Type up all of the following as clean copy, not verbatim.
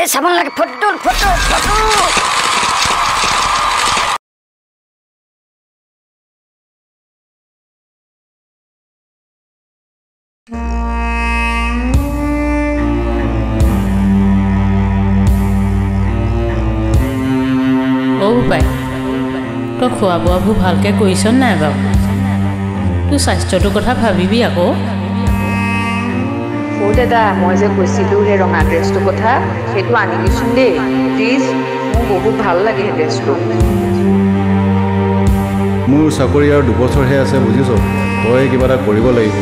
এই চাব নালাগে ফটো ফটো ফটো তই খোৱা বোৱাবোৰ ভালকৈ কৰিছ নাই বাৰু তোৰ স্বাস্থ্যটোৰ কথা ভাবিবি আকৌ দাদা মই যে কৈছিলোঁ সেই ৰঙা ড্ৰেছটোৰ কথা সেইটো আনি দিছোন দেই প্লিজ মোৰ বহুত ভাল লাগে সেই ড্ৰেছটো মোৰ চাকৰি আৰু 2 বছৰহে আছে বুজিছ তই কিবা এটা কৰিব লাগিব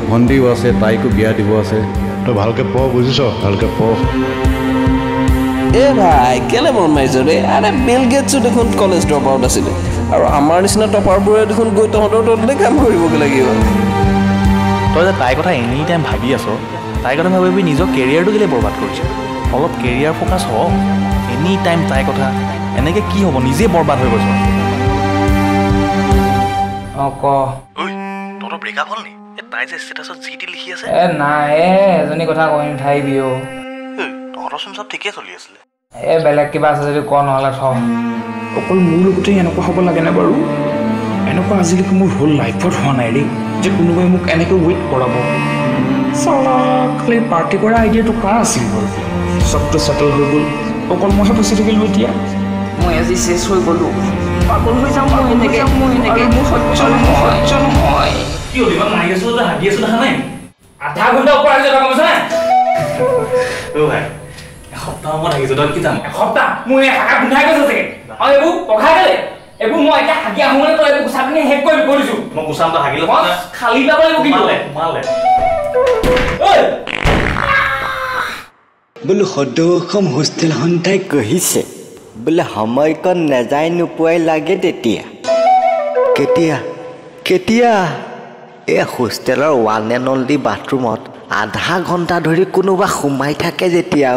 ভণ্টিও আছে তাইকো বিয়া দিব আছে তই ভালকৈ পঢ় বুজিছ ভালকৈ পঢ় এ ভাই কেলে মন মাৰিছ ৰে আৰে বিল গেটছো দেখোন কলেজ ড্ৰপ আউট আছিলে আৰু আমাৰ নিচিনা টপাৰবোৰে দেখোন গৈ তহঁতৰ তহঁতে কাম কৰিবগৈ লাগিব তই যে তাইৰ কথা এনি টাইম ভাবি আছ তাইৰ কথা ভাবি নিজৰ কেৰিয়াৰটো কেলৈ বৰবাদ কৰিছ অলপ কেৰিয়াৰ ফ'কাছ হ এনি টাইম তাইৰ কথা এনেকৈ কি হ'ব নিজে বৰবাদ হৈ গৈছ তহঁতৰ ব্ৰেকআপ হ'ল নি তাই যে ষ্টেটাছত যি টি লিখি আছে নাই এজনী কথা কৈ নাথাকিবি তহঁতৰচোন চব ঠিকেই চলি আছিলে বেলেগ কিবা আছে যদি ক নহ'লে থ অকল মোৰ লগতে এনেকুৱা হ'ব লাগেনে বাৰু এনেকুৱা আজিলৈকে মোৰ হ'ল লাইফত হোৱা নাই দেই যে কোনোবাই মোক এনেকৈ ৱেইট কৰাব চালা খালি পাৰ্টি কৰা আইডিয়াটো কাৰ আছিল বাৰু চবটো চেটেল হৈ গ'ল অকল মইহে ফচি থাকিলোঁ এতিয়া মই আজি চেছ হৈ গ'লোঁ পাগল হৈ যাম মই এনেকৈ মোৰ সহ্য নহয় কি হ'ল ইমান মাৰি আছোঁ হাগি আছোঁ দেখা নাই আধা ঘণ্টা ওপৰ আহি যাব কৈছে ভাই এসপ্তাহ মত আহিছোঁ তই কি জান এসপ্তাহ মোৰ এই হাগা গোন্ধাই গৈছে চাগে আৰু এইবোৰ পঘাই গ'লে এইবোৰ মই এতিয়া হাগি আহোঁ মানে তই এইবোৰ গুচা পিনি শেষ কৰি কৰিছোঁ মই গুচাম তই হাগিলে খালী পাব লাগিব কিন্তু সোমালে বোলো সদৌ হোষ্টেল সন্থাই কহিছে বোলে সময়কণ নেযায় নোপোৱাই লাগে তেতিয়া কেতিয়া এই হোষ্টেলৰ 1 and only বাথৰুমত আধা ঘণ্টা ধৰি কোনোবা সোমাই থাকে যেতিয়া